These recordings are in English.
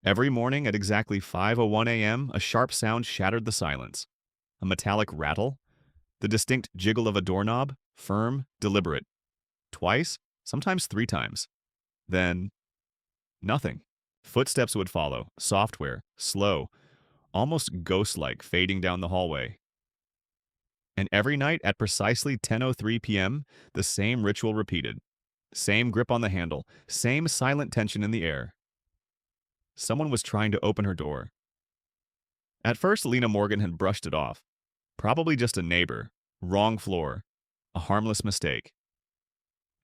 Every morning at exactly 5:01 a.m., a sharp sound shattered the silence. A metallic rattle, the distinct jiggle of a doorknob, firm, deliberate. Twice, sometimes three times. Then, nothing. Footsteps would follow, software, slow, almost ghost-like, fading down the hallway. And every night at precisely 10:03 p.m., the same ritual repeated. Same grip on the handle, same silent tension in the air. Someone was trying to open her door. At first, Lena Morgan had brushed it off. Probably just a neighbor. Wrong floor. A harmless mistake.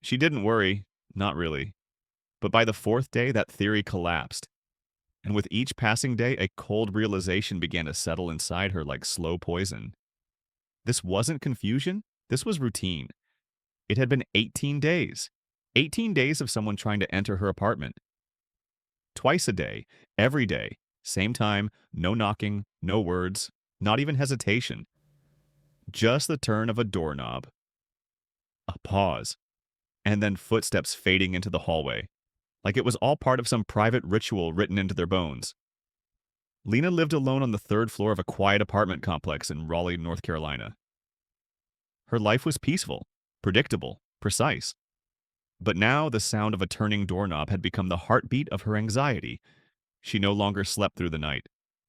She didn't worry, not really. But by the fourth day, that theory collapsed. And with each passing day, a cold realization began to settle inside her like slow poison. This wasn't confusion, this was routine. It had been 18 days. 18 days of someone trying to enter her apartment. Twice a day, every day, same time, no knocking, no words, not even hesitation. Just the turn of a doorknob. A pause. And then footsteps fading into the hallway, like it was all part of some private ritual written into their bones. Lena lived alone on the third floor of a quiet apartment complex in Raleigh, North Carolina. Her life was peaceful, predictable, precise. But now the sound of a turning doorknob had become the heartbeat of her anxiety. She no longer slept through the night.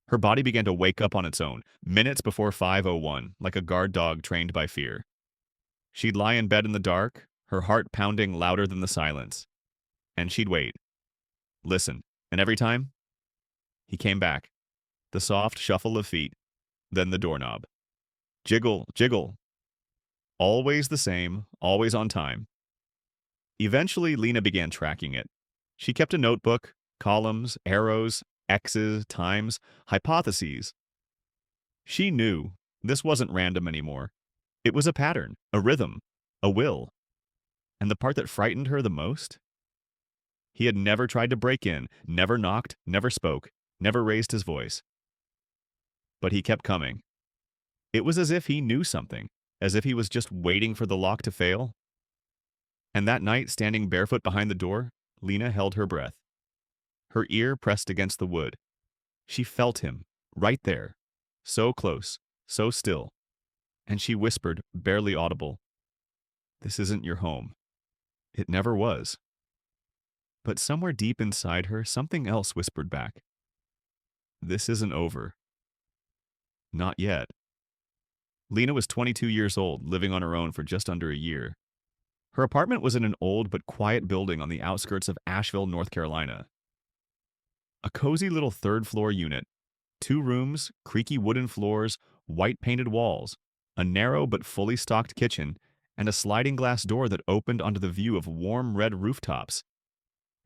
Her body began to wake up on its own, minutes before 5:01, like a guard dog trained by fear. She'd lie in bed in the dark, her heart pounding louder than the silence. And she'd wait. Listen. And every time, he came back. The soft shuffle of feet, then the doorknob. Jiggle, jiggle. Always the same, always on time. Eventually, Lena began tracking it. She kept a notebook, columns, arrows, X's, times, hypotheses. She knew this wasn't random anymore. It was a pattern, a rhythm, a will. And the part that frightened her the most? He had never tried to break in, never knocked, never spoke, never raised his voice. But he kept coming. It was as if he knew something, as if he was just waiting for the lock to fail. And that night, standing barefoot behind the door, Lena held her breath. Her ear pressed against the wood. She felt him, right there, so close, so still. And she whispered, barely audible, "This isn't your home. It never was." But somewhere deep inside her, something else whispered back, "This isn't over. Not yet." Lena was 22 years old, living on her own for just under a year. Her apartment was in an old but quiet building on the outskirts of Asheville, North Carolina. A cozy little third-floor unit. 2 rooms, creaky wooden floors, white painted walls, a narrow but fully stocked kitchen, and a sliding glass door that opened onto the view of warm red rooftops.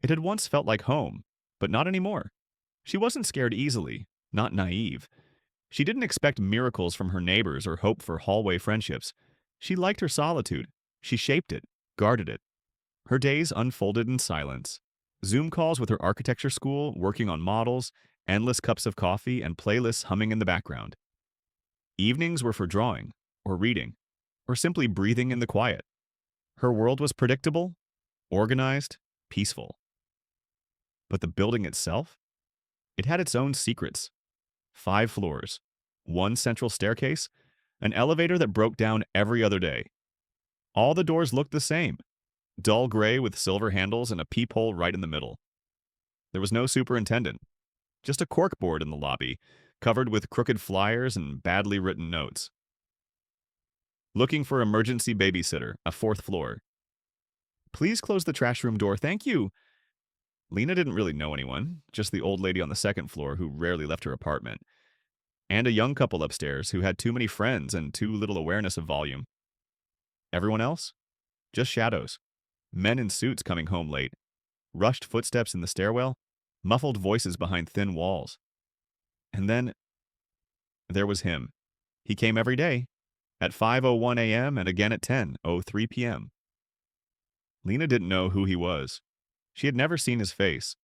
It had once felt like home, but not anymore. She wasn't scared easily, not naive. She didn't expect miracles from her neighbors or hope for hallway friendships. She liked her solitude. She shaped it, guarded it. Her days unfolded in silence. Zoom calls with her architecture school, working on models, endless cups of coffee, and playlists humming in the background. Evenings were for drawing, or reading, or simply breathing in the quiet. Her world was predictable, organized, peaceful. But the building itself? It had its own secrets. 5 floors, 1 central staircase, an elevator that broke down every other day. All the doors looked the same, dull gray with silver handles and a peephole right in the middle. There was no superintendent, just a corkboard in the lobby, covered with crooked flyers and badly written notes. Looking for emergency babysitter, a 4th floor. Please close the trash room door, thank you. Lena didn't really know anyone, just the old lady on the 2nd floor who rarely left her apartment, and a young couple upstairs who had too many friends and too little awareness of volume. Everyone else? Just shadows. Men in suits coming home late, rushed footsteps in the stairwell, muffled voices behind thin walls. And then there was him. He came every day, at 5:01 a.m. and again at 10:03 p.m. Lena didn't know who he was. She had never seen his face,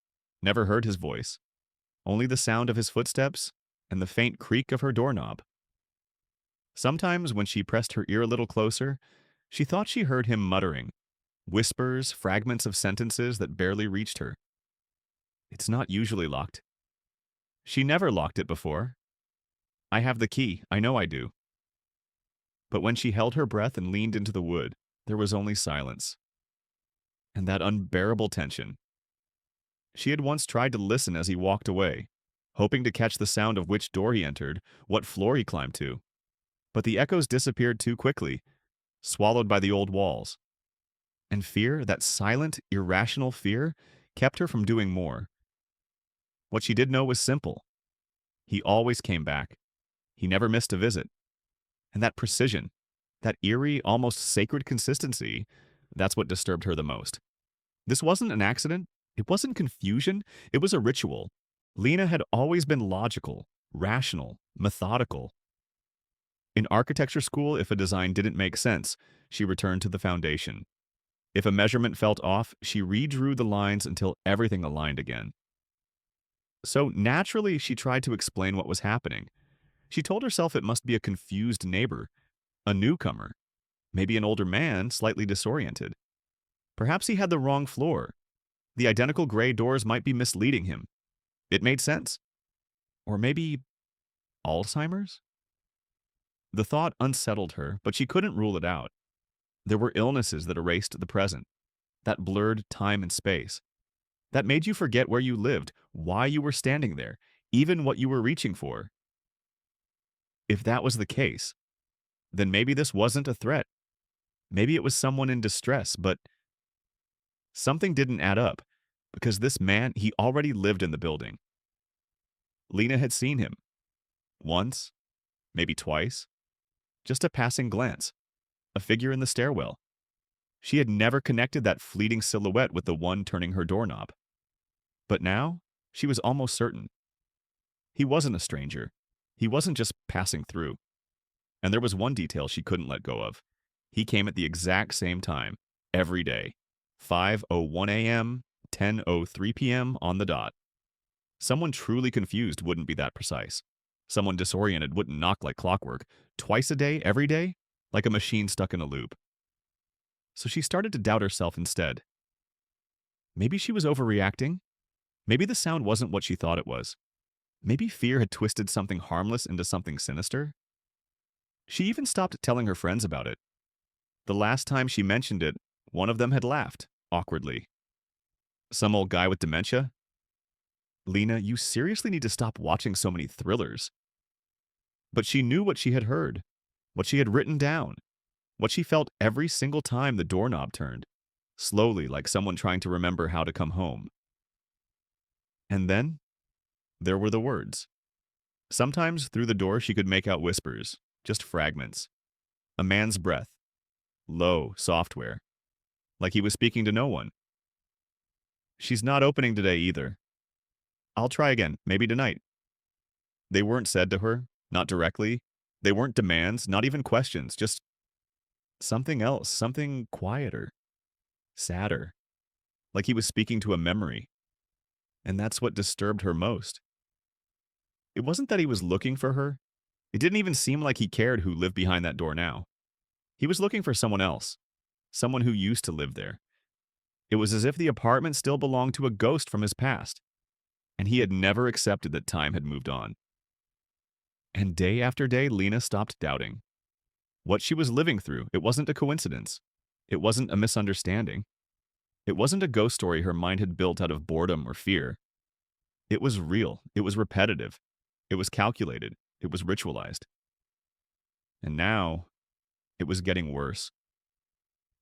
never heard his voice, only the sound of his footsteps and the faint creak of her doorknob. Sometimes when she pressed her ear a little closer, she thought she heard him muttering, whispers, fragments of sentences that barely reached her. "It's not usually locked. She never locked it before. I have the key, I know I do. But when she held her breath and leaned into the wood, there was only silence. And that unbearable tension. She had once tried to listen as he walked away, hoping to catch the sound of which door he entered, what floor he climbed to. But the echoes disappeared too quickly, swallowed by the old walls. And fear, that silent, irrational fear, kept her from doing more. What she did know was simple. He always came back. He never missed a visit. And that precision, that eerie, almost sacred consistency, that's what disturbed her the most. This wasn't an accident. It wasn't confusion. It was a ritual. Lena had always been logical, rational, methodical. In architecture school, if a design didn't make sense, she returned to the foundation. If a measurement felt off, she redrew the lines until everything aligned again. So naturally, she tried to explain what was happening. She told herself it must be a confused neighbor, a newcomer, maybe an older man, slightly disoriented. Perhaps he had the wrong floor. The identical gray doors might be misleading him. It made sense. Or maybe Alzheimer's? The thought unsettled her, but she couldn't rule it out. There were illnesses that erased the present, that blurred time and space, that made you forget where you lived, why you were standing there, even what you were reaching for. If that was the case, then maybe this wasn't a threat. Maybe it was someone in distress, but something didn't add up, because this man, he already lived in the building. Lena had seen him. Once, maybe twice. Just a passing glance. A figure in the stairwell. She had never connected that fleeting silhouette with the one turning her doorknob. But now, she was almost certain. He wasn't a stranger. He wasn't just passing through. And there was one detail she couldn't let go of. He came at the exact same time, every day. 5:01 a.m., 10:03 p.m. on the dot. Someone truly confused wouldn't be that precise. Someone disoriented wouldn't knock like clockwork. Twice a day, every day? Like a machine stuck in a loop. So she started to doubt herself instead. Maybe she was overreacting. Maybe the sound wasn't what she thought it was. Maybe fear had twisted something harmless into something sinister. She even stopped telling her friends about it. The last time she mentioned it, one of them had laughed, awkwardly. Some old guy with dementia? Lena, you seriously need to stop watching so many thrillers. But she knew what she had heard, what she had written down, what she felt every single time the doorknob turned, slowly like someone trying to remember how to come home. And then, there were the words. Sometimes through the door she could make out whispers, just fragments. A man's breath. Low, software. Like he was speaking to no one. She's not opening today either. I'll try again, maybe tonight. They weren't said to her, not directly. They weren't demands, not even questions, just something else, something quieter, sadder. Like he was speaking to a memory. And that's what disturbed her most. It wasn't that he was looking for her. It didn't even seem like he cared who lived behind that door now. He was looking for someone else, someone who used to live there. It was as if the apartment still belonged to a ghost from his past, and he had never accepted that time had moved on. And day after day, Lena stopped doubting. What she was living through, it wasn't a coincidence. It wasn't a misunderstanding. It wasn't a ghost story her mind had built out of boredom or fear. It was real. It was repetitive. It was calculated. It was ritualized. And now, it was getting worse.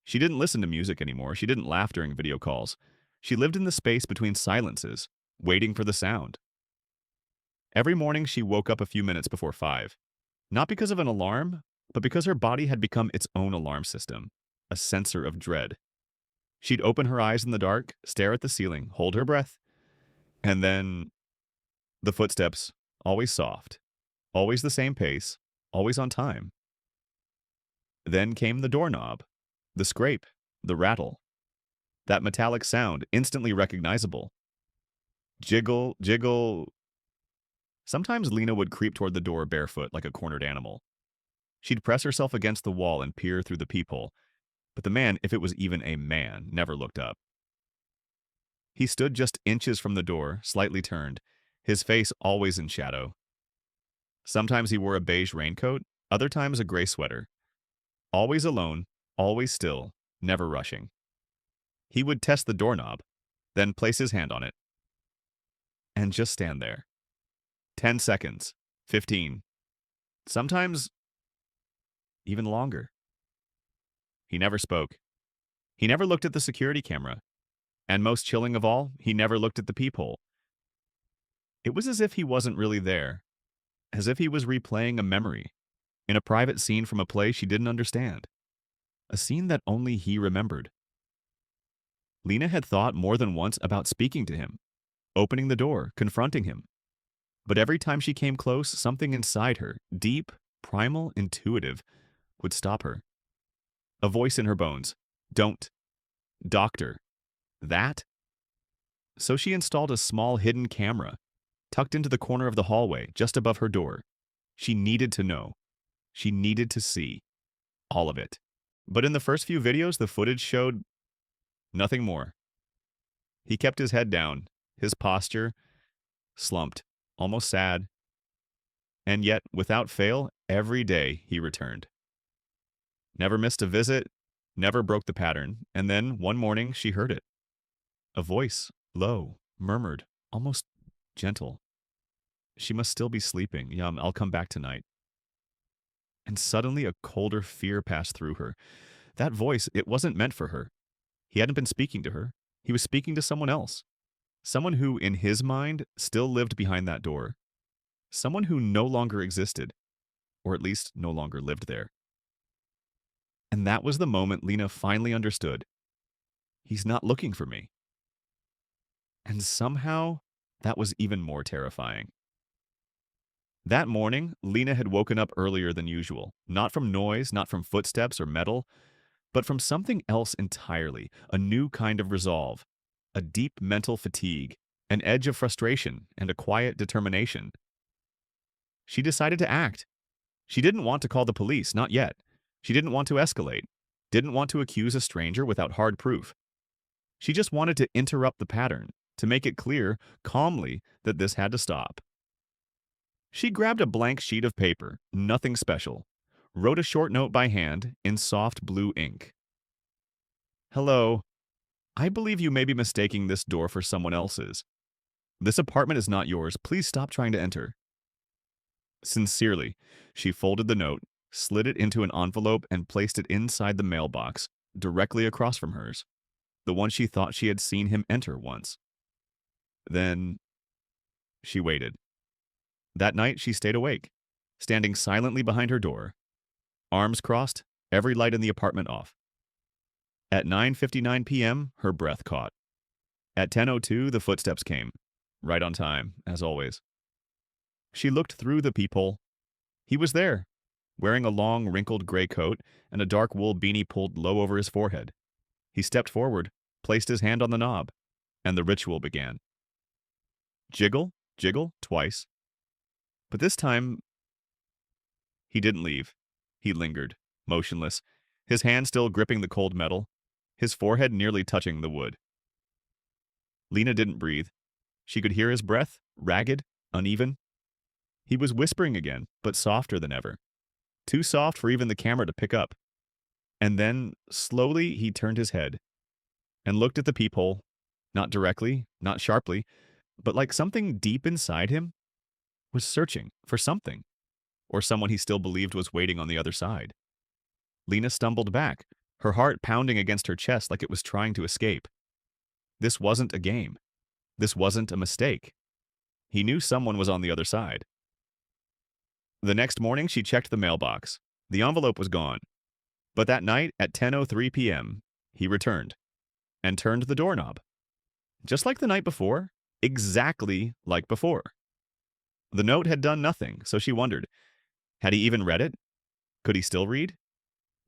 She didn't listen to music anymore. She didn't laugh during video calls. She lived in the space between silences, waiting for the sound. Every morning she woke up a few minutes before 5. Not because of an alarm, but because her body had become its own alarm system, a sensor of dread. She'd open her eyes in the dark, stare at the ceiling, hold her breath, and then the footsteps, always soft, always the same pace, always on time. Then came the doorknob, the scrape, the rattle. That metallic sound, instantly recognizable. Jiggle, jiggle. Sometimes Lena would creep toward the door barefoot like a cornered animal. She'd press herself against the wall and peer through the peephole, but the man, if it was even a man, never looked up. He stood just inches from the door, slightly turned, his face always in shadow. Sometimes he wore a beige raincoat, other times a gray sweater. Always alone, always still, never rushing. He would test the doorknob, then place his hand on it, and just stand there. 10 seconds, 15, sometimes even longer. He never spoke. He never looked at the security camera. And most chilling of all, he never looked at the peephole. It was as if he wasn't really there, as if he was replaying a memory, in a private scene from a play she didn't understand, a scene that only he remembered. Lena had thought more than once about speaking to him, opening the door, confronting him. But every time she came close, something inside her, deep, primal, intuitive, would stop her. A voice in her bones. Don't. Doctor. That? So she installed a small hidden camera, tucked into the corner of the hallway, just above her door. She needed to know. She needed to see. All of it. But in the first few videos, the footage showed nothing more. He kept his head down, his posture slumped, almost sad. And yet, without fail, every day he returned. Never missed a visit, never broke the pattern, and then, one morning, she heard it. A voice, low, murmured, almost gentle. She must still be sleeping. I'll come back tonight. And suddenly a colder fear passed through her. That voice, it wasn't meant for her. He hadn't been speaking to her. He was speaking to someone else. Someone who, in his mind, still lived behind that door. Someone who no longer existed, or at least no longer lived there. And that was the moment Lena finally understood. He's not looking for me. And somehow, that was even more terrifying. That morning, Lena had woken up earlier than usual, not from noise, not from footsteps or metal, but from something else entirely, a new kind of resolve, a deep mental fatigue, an edge of frustration, and a quiet determination. She decided to act. She didn't want to call the police, not yet. She didn't want to escalate, didn't want to accuse a stranger without hard proof. She just wanted to interrupt the pattern, to make it clear, calmly, that this had to stop. She grabbed a blank sheet of paper, nothing special, wrote a short note by hand in soft blue ink. Hello. I believe you may be mistaking this door for someone else's. This apartment is not yours. Please stop trying to enter. Sincerely, she folded the note, slid it into an envelope, and placed it inside the mailbox, directly across from hers, the one she thought she had seen him enter once. Then she waited. That night, she stayed awake, standing silently behind her door, arms crossed, every light in the apartment off. At 9:59 p.m., her breath caught. At 10:02, the footsteps came, right on time, as always. She looked through the peephole. He was there, wearing a long, wrinkled gray coat and a dark wool beanie pulled low over his forehead. He stepped forward, placed his hand on the knob, and the ritual began. Jiggle, jiggle, twice. But this time, he didn't leave. He lingered, motionless, his hand still gripping the cold metal, his forehead nearly touching the wood. Lena didn't breathe. She could hear his breath, ragged, uneven. He was whispering again, but softer than ever. Too soft for even the camera to pick up. And then, slowly, he turned his head and looked at the peephole, not directly, not sharply, but like something deep inside him was searching for something, or someone he still believed was waiting on the other side. Lena stumbled back, her heart pounding against her chest like it was trying to escape. This wasn't a game. This wasn't a mistake. He knew someone was on the other side. The next morning, she checked the mailbox. The envelope was gone. But that night, at 10:03 p.m., he returned and turned the doorknob. Just like the night before, exactly like before. The note had done nothing, so she wondered, had he even read it? Could he still read?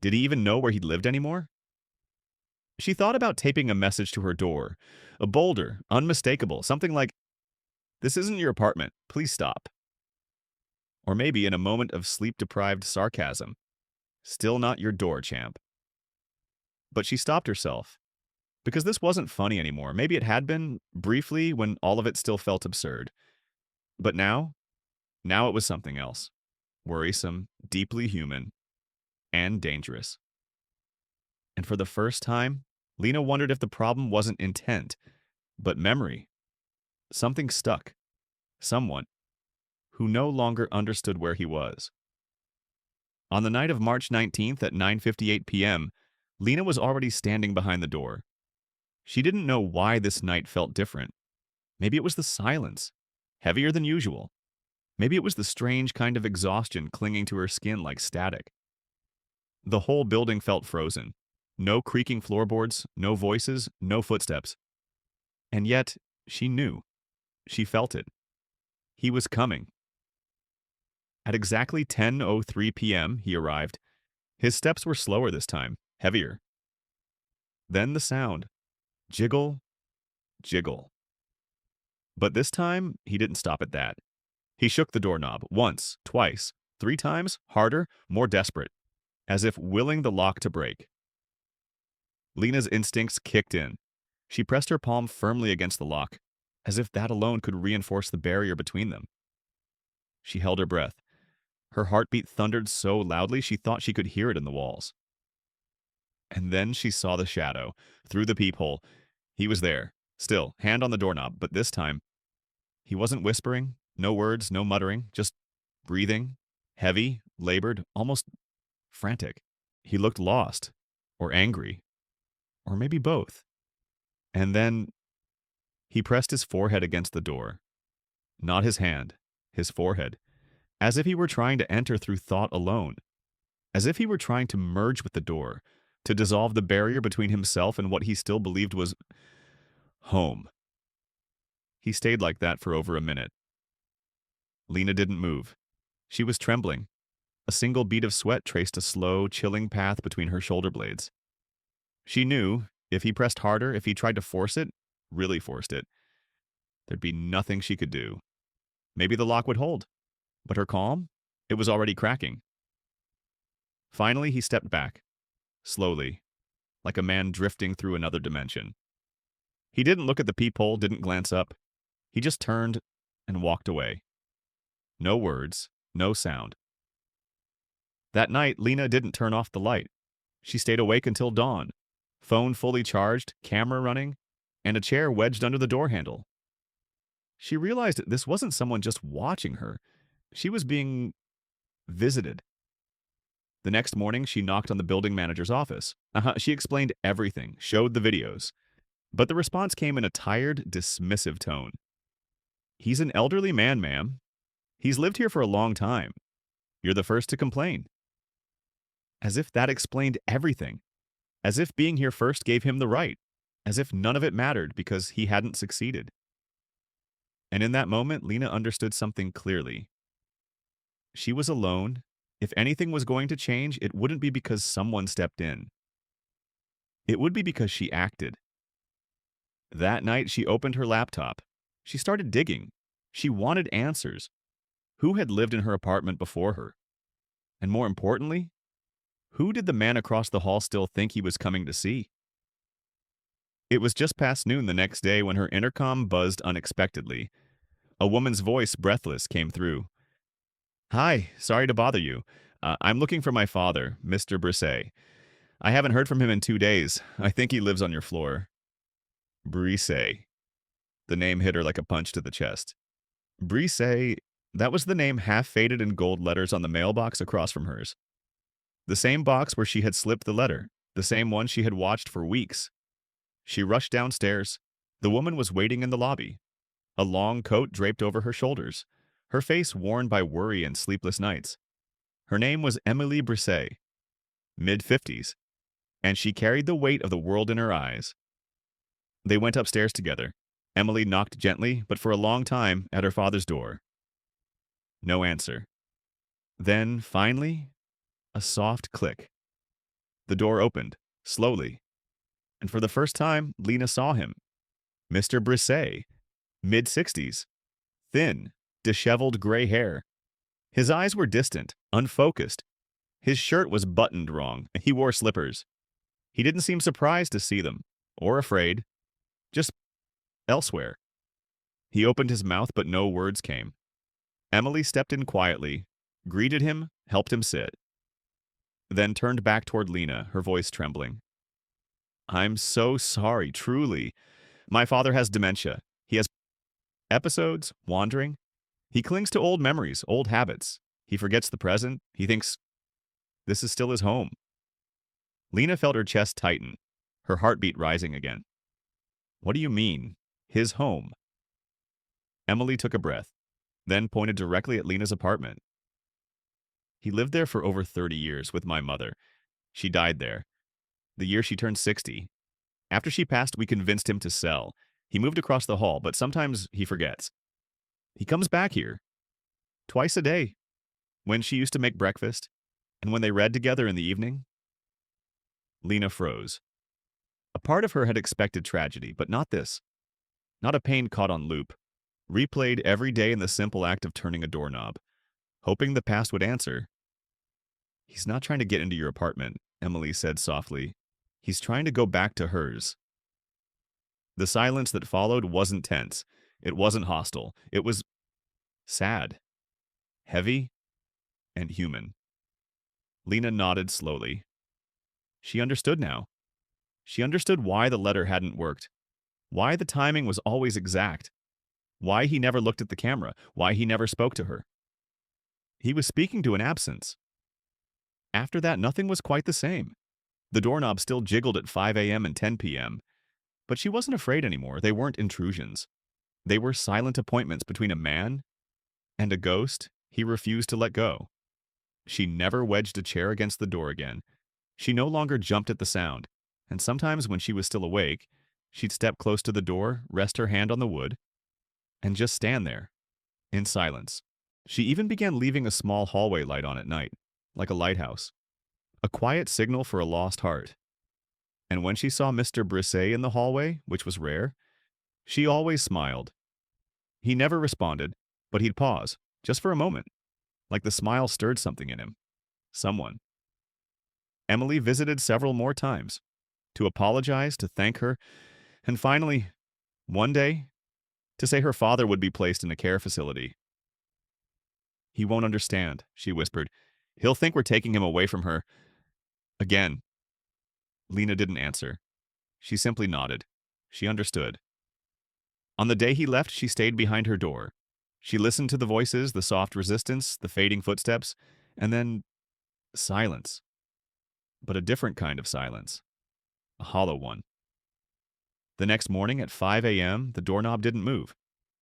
Did he even know where he lived anymore? She thought about taping a message to her door, a bolder, unmistakable, something like, "This isn't your apartment, please stop." Or maybe in a moment of sleep-deprived sarcasm, "Still not your door, champ." But she stopped herself, because this wasn't funny anymore. Maybe it had been, briefly, when all of it still felt absurd. But now it was something else. Worrisome, deeply human, and dangerous. And for the first time, Lena wondered if the problem wasn't intent, but memory. Something stuck. Someone who no longer understood where he was. On the night of March 19th at 9:58 p.m., Lena was already standing behind the door. She didn't know why this night felt different. Maybe it was the silence, heavier than usual. Maybe it was the strange kind of exhaustion clinging to her skin like static. The whole building felt frozen. No creaking floorboards, no voices, no footsteps. And yet, she knew. She felt it. He was coming. At exactly 10:03 p.m., he arrived. His steps were slower this time, heavier. Then the sound. Jiggle, jiggle. But this time, he didn't stop at that. He shook the doorknob once, twice, 3 times, harder, more desperate, as if willing the lock to break. Lena's instincts kicked in. She pressed her palm firmly against the lock, as if that alone could reinforce the barrier between them. She held her breath. Her heartbeat thundered so loudly she thought she could hear it in the walls. And then she saw the shadow, through the peephole. He was there, still, hand on the doorknob, but this time, he wasn't whispering, no words, no muttering, just breathing, heavy, labored, almost frantic. He looked lost, or angry, or maybe both. And then he pressed his forehead against the door. Not his hand, his forehead, as if he were trying to enter through thought alone, as if he were trying to merge with the door, to dissolve the barrier between himself and what he still believed was home. He stayed like that for over a minute. Lena didn't move. She was trembling. A single bead of sweat traced a slow, chilling path between her shoulder blades. She knew, if he pressed harder, if he tried to force it, really forced it, there'd be nothing she could do. Maybe the lock would hold. But her calm? It was already cracking. Finally, he stepped back, slowly, like a man drifting through another dimension. He didn't look at the peephole, didn't glance up. He just turned and walked away. No words, no sound. That night, Lena didn't turn off the light. She stayed awake until dawn, phone fully charged, camera running, and a chair wedged under the door handle. She realized this wasn't someone just watching her. She was being visited. The next morning, she knocked on the building manager's office. She explained everything, showed the videos. But the response came in a tired, dismissive tone. "He's an elderly man, ma'am. He's lived here for a long time. You're the first to complain." As if that explained everything. As if being here first gave him the right. As if none of it mattered because he hadn't succeeded. And in that moment, Lena understood something clearly. She was alone. If anything was going to change, it wouldn't be because someone stepped in. It would be because she acted. That night, she opened her laptop. She started digging. She wanted answers. Who had lived in her apartment before her? And more importantly, who did the man across the hall still think he was coming to see? It was just past noon the next day when her intercom buzzed unexpectedly. A woman's voice, breathless, came through. "Hi, sorry to bother you. I'm looking for my father, Mr. Brisset. I haven't heard from him in 2 days. I think he lives on your floor." Brisset. The name hit her like a punch to the chest. Brisset, that was the name half-faded in gold letters on the mailbox across from hers. The same box where she had slipped the letter, the same one she had watched for weeks. She rushed downstairs. The woman was waiting in the lobby. A long coat draped over her shoulders, her face worn by worry and sleepless nights. Her name was Emily Brisset, mid-50s, and she carried the weight of the world in her eyes. They went upstairs together. Emily knocked gently, but for a long time, at her father's door. No answer. Then, finally, a soft click. The door opened, slowly, and for the first time, Lena saw him. Mr. Brisset, mid-60s, thin, disheveled gray hair. His eyes were distant, unfocused. His shirt was buttoned wrong, and he wore slippers. He didn't seem surprised to see them, or afraid, just elsewhere. He opened his mouth, but no words came. Emily stepped in quietly, greeted him, helped him sit, then turned back toward Lena, her voice trembling. I'm so sorry, truly. My father has dementia. He has episodes, wandering. He clings to old memories, old habits. He forgets the present. He thinks this is still his home. Lena felt her chest tighten, her heartbeat rising again. What do you mean, his home? Emily took a breath, then pointed directly at Lena's apartment. He lived there for over 30 years with my mother. She died there, the year she turned 60. After she passed, we convinced him to sell. He moved across the hall, but sometimes he forgets. He comes back here, twice a day, when she used to make breakfast, and when they read together in the evening. Lena froze. A part of her had expected tragedy, but not this. Not a pain caught on loop, replayed every day in the simple act of turning a doorknob, hoping the past would answer. He's not trying to get into your apartment, Emily said softly. He's trying to go back to hers. The silence that followed wasn't tense. It wasn't hostile. It was sad, heavy, and human. Lena nodded slowly. She understood now. She understood why the letter hadn't worked, why the timing was always exact, why he never looked at the camera, why he never spoke to her. He was speaking to an absence. After that, nothing was quite the same. The doorknob still jiggled at 5 a.m. and 10 p.m., but she wasn't afraid anymore. They weren't intrusions. They were silent appointments between a man and a ghost he refused to let go. She never wedged a chair against the door again. She no longer jumped at the sound, and sometimes when she was still awake, she'd step close to the door, rest her hand on the wood, and just stand there, in silence. She even began leaving a small hallway light on at night, like a lighthouse, a quiet signal for a lost heart. And when she saw Mr. Brisset in the hallway, which was rare, she always smiled. He never responded, but he'd pause, just for a moment, like the smile stirred something in him. Someone. Emily visited several more times, to apologize, to thank her, and finally, one day, to say her father would be placed in a care facility. He won't understand, she whispered. He'll think we're taking him away from her. Again. Lena didn't answer. She simply nodded. She understood. On the day he left, she stayed behind her door. She listened to the voices, the soft resistance, the fading footsteps, and then silence. But a different kind of silence. A hollow one. The next morning at 5 a.m., the doorknob didn't move,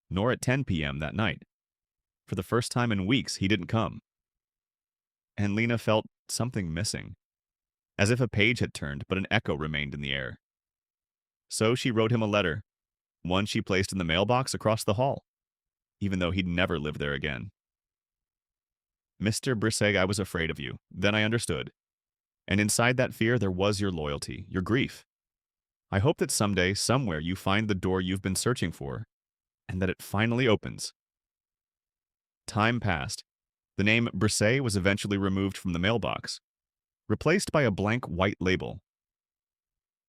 nor at 10 p.m. that night. For the first time in weeks, he didn't come. And Lena felt something missing, as if a page had turned, but an echo remained in the air. So she wrote him a letter, one she placed in the mailbox across the hall, even though he'd never live there again. Mr. Brisset, I was afraid of you. Then I understood. And inside that fear, there was your loyalty, your grief. I hope that someday, somewhere, you find the door you've been searching for, and that it finally opens. Time passed. The name Brisset was eventually removed from the mailbox, replaced by a blank white label.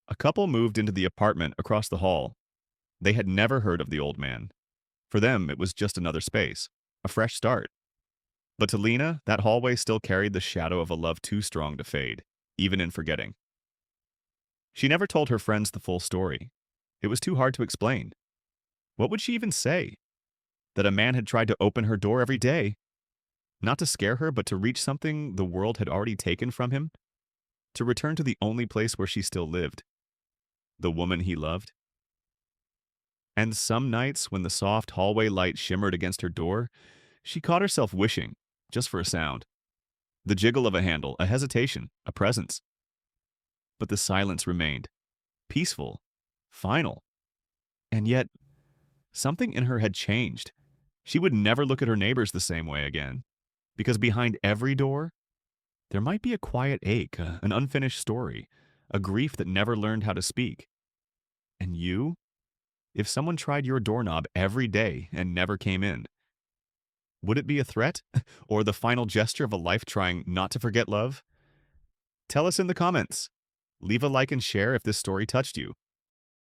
A couple moved into the apartment across the hall. They had never heard of the old man. For them, it was just another space, a fresh start. But to Lena, that hallway still carried the shadow of a love too strong to fade, even in forgetting. She never told her friends the full story. It was too hard to explain. What would she even say? That a man had tried to open her door every day, not to scare her, but to reach something the world had already taken from him, to return to the only place where she still lived, the woman he loved. And some nights, when the soft hallway light shimmered against her door, she caught herself wishing, just for a sound, the jiggle of a handle, a hesitation, a presence. But the silence remained, peaceful, final. And yet, something in her had changed. She would never look at her neighbors the same way again, because behind every door, there might be a quiet ache, an unfinished story, a grief that never learned how to speak. And you? If someone tried your doorknob every day and never came in, would it be a threat, or the final gesture of a life trying not to forget love? Tell us in the comments. Leave a like and share if this story touched you.